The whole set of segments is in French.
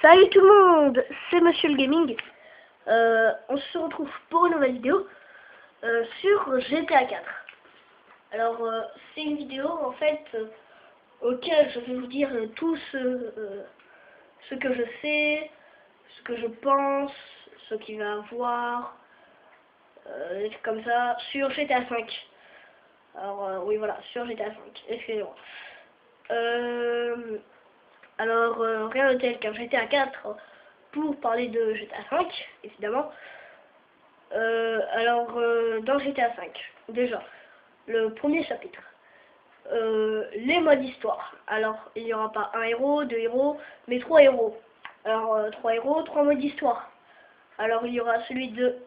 Salut tout le monde, c'est Monsieur le Gaming. On se retrouve pour une nouvelle vidéo sur GTA 4. Alors, c'est une vidéo en fait auquel je vais vous dire tout ce que je sais, ce que je pense, ce qu'il va avoir, comme ça, sur GTA 5. Alors, oui, voilà, sur GTA 5, excusez-moi. Rien de tel qu'un GTA 4 pour parler de GTA 5, évidemment. Dans GTA 5, déjà, le premier chapitre, les modes histoire. Alors, il n'y aura pas un héros, deux héros, mais trois héros. Alors, trois héros, trois modes d'histoire. Alors, il y aura celui de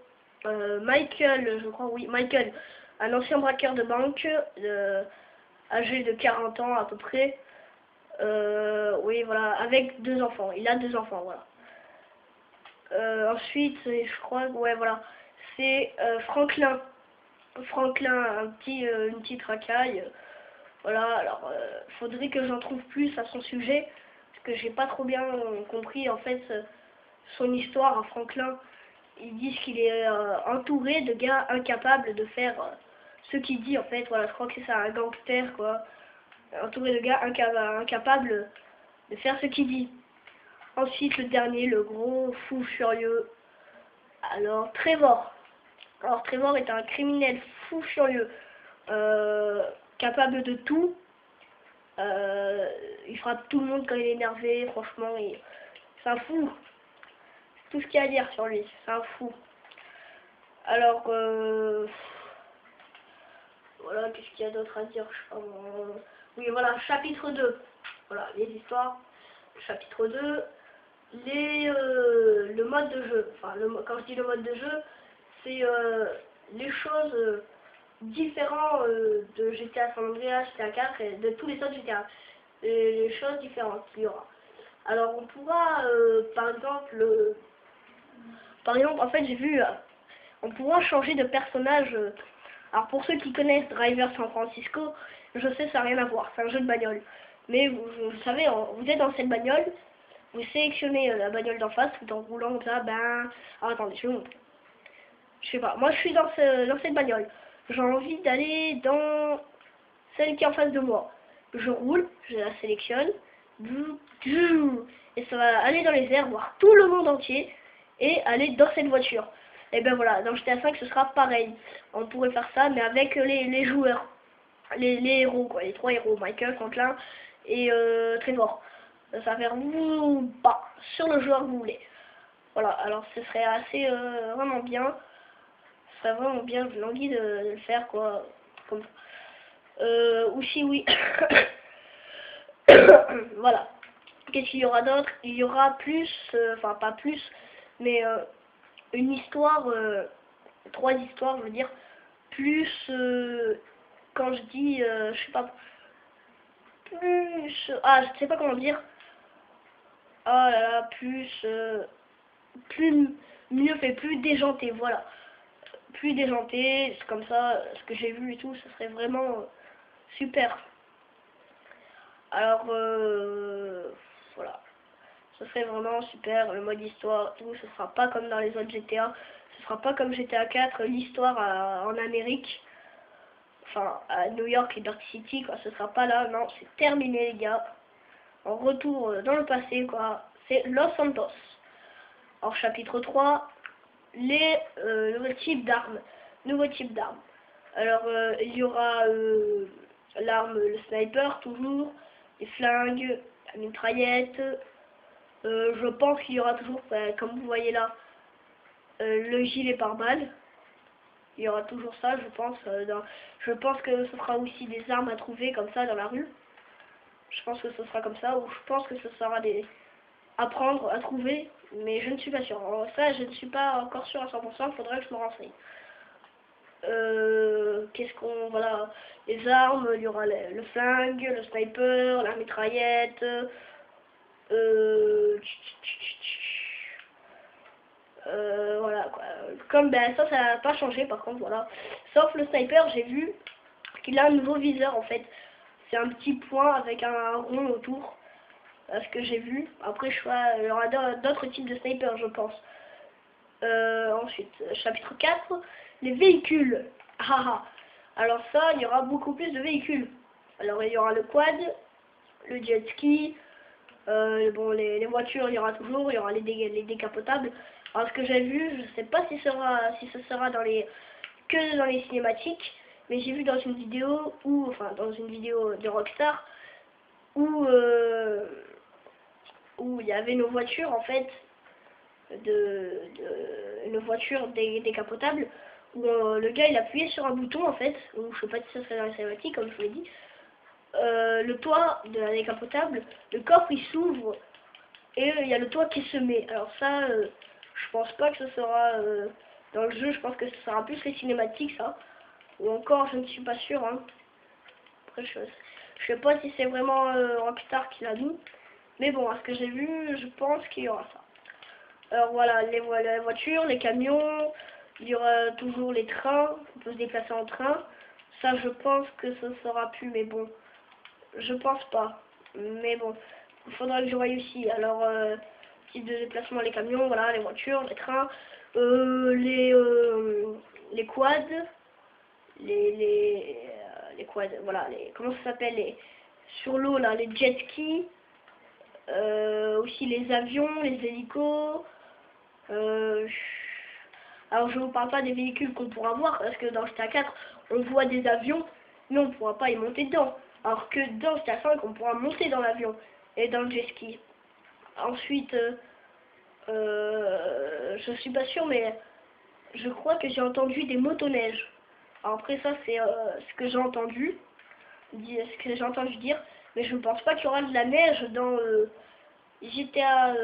Michael, je crois, oui, Michael, un ancien braqueur de banque, âgé de 40 ans à peu près. Oui, voilà, avec deux enfants. Il a deux enfants, voilà. Ensuite, je crois, ouais, voilà, c'est Franklin. Franklin, une petite racaille. Voilà, alors, faudrait que j'en trouve plus à son sujet, parce que j'ai pas trop bien compris, en fait, son histoire à Franklin. Ils disent qu'il est entouré de gars incapables de faire ce qu'il dit, en fait. Voilà, je crois que c'est un gangster, quoi. Entouré de gars incapables de faire ce qu'il dit. Ensuite, le dernier, le gros fou furieux. Alors, Trevor. Alors, Trevor est un criminel fou furieux, capable de tout. Il frappe tout le monde quand il est énervé, franchement, c'est un fou. C'est tout ce qu'il y a à dire sur lui, c'est un fou. Alors, voilà, qu'est-ce qu'il y a d'autre à dire, je sais pas, oui, voilà, chapitre 2. Voilà, les histoires. Chapitre 2. Le mode de jeu. Enfin, quand je dis le mode de jeu, c'est les choses différentes de GTA San Andreas, GTA 4 et de tous les autres GTA. Les choses différentes qu'il y aura. Alors, on pourra, par exemple, en fait, j'ai vu, on pourra changer de personnage. Alors, pour ceux qui connaissent Driver San Francisco, je sais, ça n'a rien à voir, c'est un jeu de bagnole. Mais vous savez, vous êtes dans cette bagnole, vous sélectionnez la bagnole d'en face, tout en roulant comme ça, alors, attendez, je vais vous montrer. Je sais pas, moi je suis dans cette bagnole. J'ai envie d'aller dans celle qui est en face de moi. Je roule, je la sélectionne, et ça va aller dans les airs, voir tout le monde entier, et aller dans cette voiture. Et ben voilà, dans GTA 5 ce sera pareil. On pourrait faire ça, mais avec les joueurs. Les héros, quoi, les trois héros, Michael, Franklin et Trevor. Ça va faire sur le joueur que vous voulez. Voilà, alors ce serait assez vraiment bien. Ça va vraiment bien, j'ai envie de le faire, quoi. Comme ça. Aussi, oui. Voilà. Qu'est-ce qu'il y aura d'autre? Il y aura plus, enfin pas plus, mais une histoire, trois histoires, je veux dire, plus, quand je dis, je sais pas, plus, je sais pas comment dire, ah là là, plus mieux fait, plus déjanté, voilà, plus déjanté, c'est comme ça, ce que j'ai vu et tout, ce serait vraiment super. Alors, voilà. Ce serait vraiment super, le mode histoire, tout, ce sera pas comme dans les autres GTA, ce sera pas comme GTA 4, l'histoire en Amérique, enfin à New York, Liberty City, quoi, ce sera pas là, non, c'est terminé les gars. En retour dans le passé, quoi, c'est Los Santos. En chapitre 3, les nouveaux types d'armes. Nouveaux types d'armes. Alors, il y aura l'arme, le sniper, toujours, les flingues, la mitraillette. Je pense qu'il y aura toujours, comme vous voyez là, le gilet pare-balles. Il y aura toujours ça, je pense. Je pense que ce sera aussi des armes à trouver comme ça dans la rue. Je pense que ce sera comme ça, ou je pense que ce sera à prendre, à trouver, mais je ne suis pas sûre. Alors, ça, je ne suis pas encore sûre à 100%, il faudrait que je me renseigne. Qu'est-ce qu'on... Voilà, les armes, il y aura le flingue, le sniper, la mitraillette, voilà, quoi. Comme, ça n'a pas changé, par contre, voilà. Sauf le sniper, j'ai vu qu'il a un nouveau viseur, en fait. C'est un petit point avec un rond autour. ce que j'ai vu. Après, il y aura d'autres types de snipers, je pense. Ensuite, chapitre 4, les véhicules. Haha. Alors ça, il y aura beaucoup plus de véhicules. Alors il y aura le quad, le jet ski, bon, les voitures, il y aura toujours, il y aura les décapotables. Alors ce que j'ai vu, je sais pas si ce sera que dans les cinématiques, mais j'ai vu dans une vidéo, dans une vidéo de Rockstar, où il y avait nos voitures en fait, nos voitures décapotables, où le gars il appuyait sur un bouton en fait, ou je sais pas si ça serait dans les cinématiques comme je vous l'ai dit. Le toit de la décapotable, le coffre il s'ouvre et il y a le toit qui se met. Alors ça, je pense pas que ce sera dans le jeu, je pense que ce sera plus les cinématiques ça. Ou encore, je ne suis pas sûr. Hein. Après, je sais pas si c'est vraiment Rockstar qui l'a mis. Mais bon, à ce que j'ai vu, je pense qu'il y aura ça. Alors voilà, les voitures, les camions, il y aura toujours les trains, on peut se déplacer en train. Ça, je pense que ce sera plus, mais bon. Je pense pas. Mais bon, il faudra que je voie aussi. Alors, type de déplacement, les camions, voilà, les voitures, les trains, les quads, les quads, voilà, comment ça s'appelle, sur l'eau, là, les jet skis, aussi les avions, les hélicos. Alors, je vous parle pas des véhicules qu'on pourra voir, parce que dans GTA 4, on voit des avions, mais on ne pourra pas y monter dedans. Alors que dans GTA 5, on pourra monter dans l'avion et dans le jet ski. Ensuite, je suis pas sûre, mais je crois que j'ai entendu des motoneiges. Alors après ça, c'est ce que j'ai entendu dire, mais je ne pense pas qu'il y aura de la neige dans GTA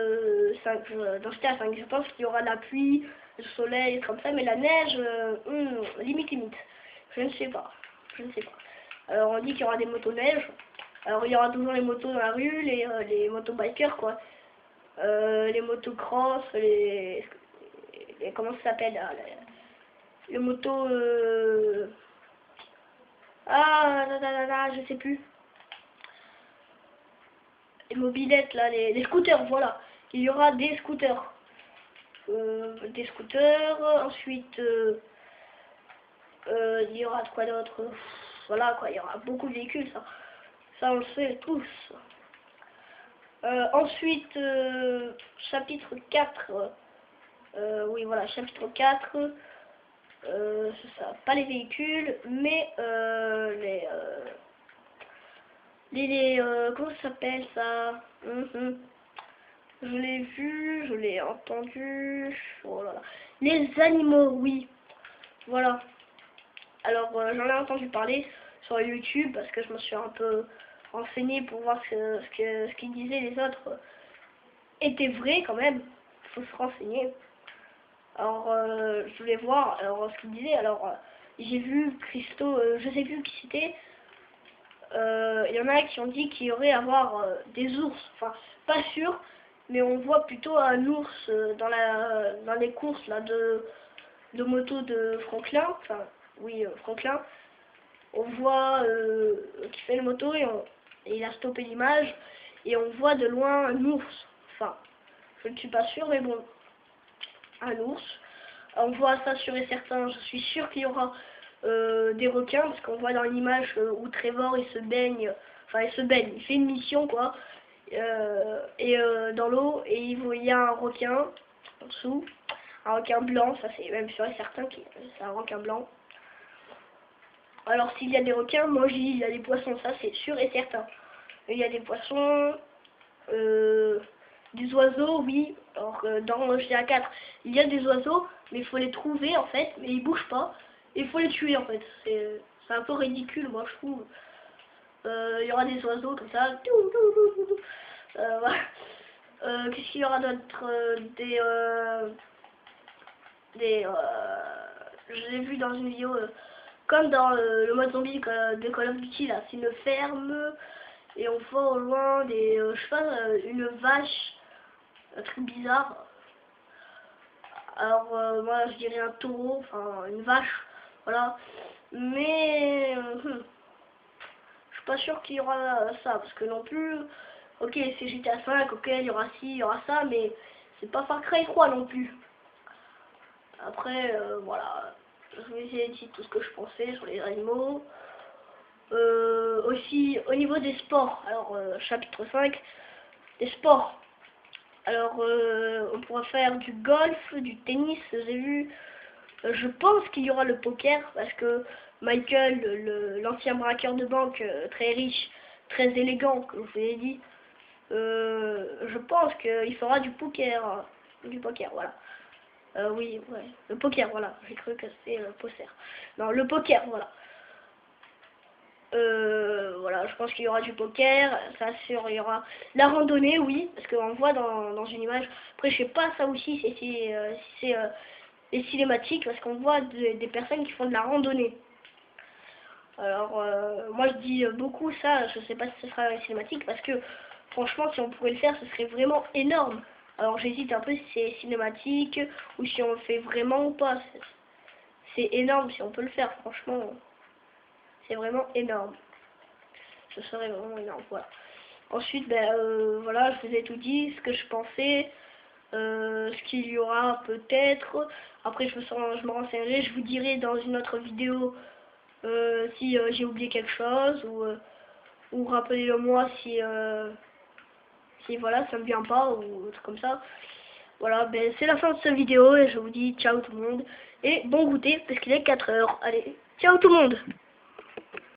5. Dans GTA 5, je pense qu'il y aura de la pluie, le soleil, comme ça, mais la neige, limite. Je ne sais pas. Je ne sais pas. Alors on dit qu'il y aura des motoneiges. Alors il y aura toujours les motos dans la rue, les motobikers quoi. Les motocross, comment ça s'appelle là, les motos je sais plus. Les mobylettes là, les scooters, voilà. Il y aura des scooters. Ensuite il y aura de quoi d'autre. Voilà quoi, il y aura beaucoup de véhicules ça. Ça on le sait tous. Ensuite, chapitre 4. Oui, voilà, chapitre 4. C'est ça, pas les véhicules, mais comment ça s'appelle ça? Je l'ai vu, je l'ai entendu. Oh là là. Les animaux, oui. Voilà. Alors, j'en ai entendu parler sur YouTube parce que je me suis un peu renseigné pour voir ce qu'ils disaient les autres était vrai quand même. Il faut se renseigner. Alors, je voulais voir ce qu'ils disaient. Alors, j'ai vu Christo, je sais plus qui c'était. Il y en a qui ont dit qu'il y aurait à avoir des ours. Enfin, pas sûr, mais on voit plutôt un ours dans les courses là de moto de Franklin. Enfin, oui, Franklin. On voit qui fait le moto et il a stoppé l'image et on voit de loin un ours. Enfin, je ne suis pas sûre, mais bon, un ours. On voit ça sûr et certain. Je suis sûre qu'il y aura des requins parce qu'on voit dans l'image où Trevor il se baigne. Enfin, il fait une mission quoi. Dans l'eau et il y a un requin en dessous. Un requin blanc, ça c'est même sûr et certain que c'est un requin blanc. Alors s'il y a des requins, moi j'ai dit il y a des poissons, ça c'est sûr et certain. Il y a des poissons, des oiseaux, oui. Alors dans GTA 4, il y a des oiseaux, mais il faut les trouver en fait, mais ils bougent pas. Et il faut les tuer en fait. C'est un peu ridicule, moi je trouve. Il y aura des oiseaux comme ça. Voilà. Qu'est-ce qu'il y aura d'autre? Je l'ai vu dans une vidéo, comme dans le mode zombie de Call of Duty, là, c'est une ferme, et on voit au loin je sais pas, une vache, un truc bizarre. Alors, moi, je dirais un taureau, enfin, une vache, voilà. Mais, je suis pas sûr qu'il y aura ça, parce que non plus, Ok, c'est GTA 5, ok, il y aura ci, il y aura ça, mais c'est pas Far Cry 3 non plus. Après, voilà, je vais essayer de dire tout ce que je pensais sur les animaux. Aussi, au niveau des sports, alors chapitre 5, des sports. Alors, on pourra faire du golf, du tennis, j'ai vu. Je pense qu'il y aura le poker, parce que Michael, l'ancien braqueur de banque, très riche, très élégant, comme je vous l'ai dit, je pense qu'il fera du poker. Du poker, voilà. Oui, ouais, le poker, voilà. J'ai cru que c'était le poker. Non, le poker, voilà. Voilà, je pense qu'il y aura du poker, ça sûr, il y aura la randonnée, oui, parce qu'on voit dans une image. Après, je sais pas ça aussi si c'est les cinématiques, parce qu'on voit des personnes qui font de la randonnée. Alors, moi je dis beaucoup ça, je sais pas si ce sera les cinématiques, parce que franchement, si on pourrait le faire, ce serait vraiment énorme. Alors, j'hésite un peu si c'est cinématique ou si on le fait vraiment ou pas. C'est énorme si on peut le faire, franchement, c'est vraiment énorme. Ce serait vraiment énorme, voilà. Ensuite, ben, voilà, je vous ai tout dit, ce que je pensais, ce qu'il y aura peut-être. Après, je me renseignerai, je vous dirai dans une autre vidéo si j'ai oublié quelque chose, ou rappelez-le moi si voilà, ça me vient pas, ou autre comme ça. Voilà, ben, c'est la fin de cette vidéo, et je vous dis ciao tout le monde, et bon goûter, parce qu'il est 4 heures. Allez, ciao tout le monde!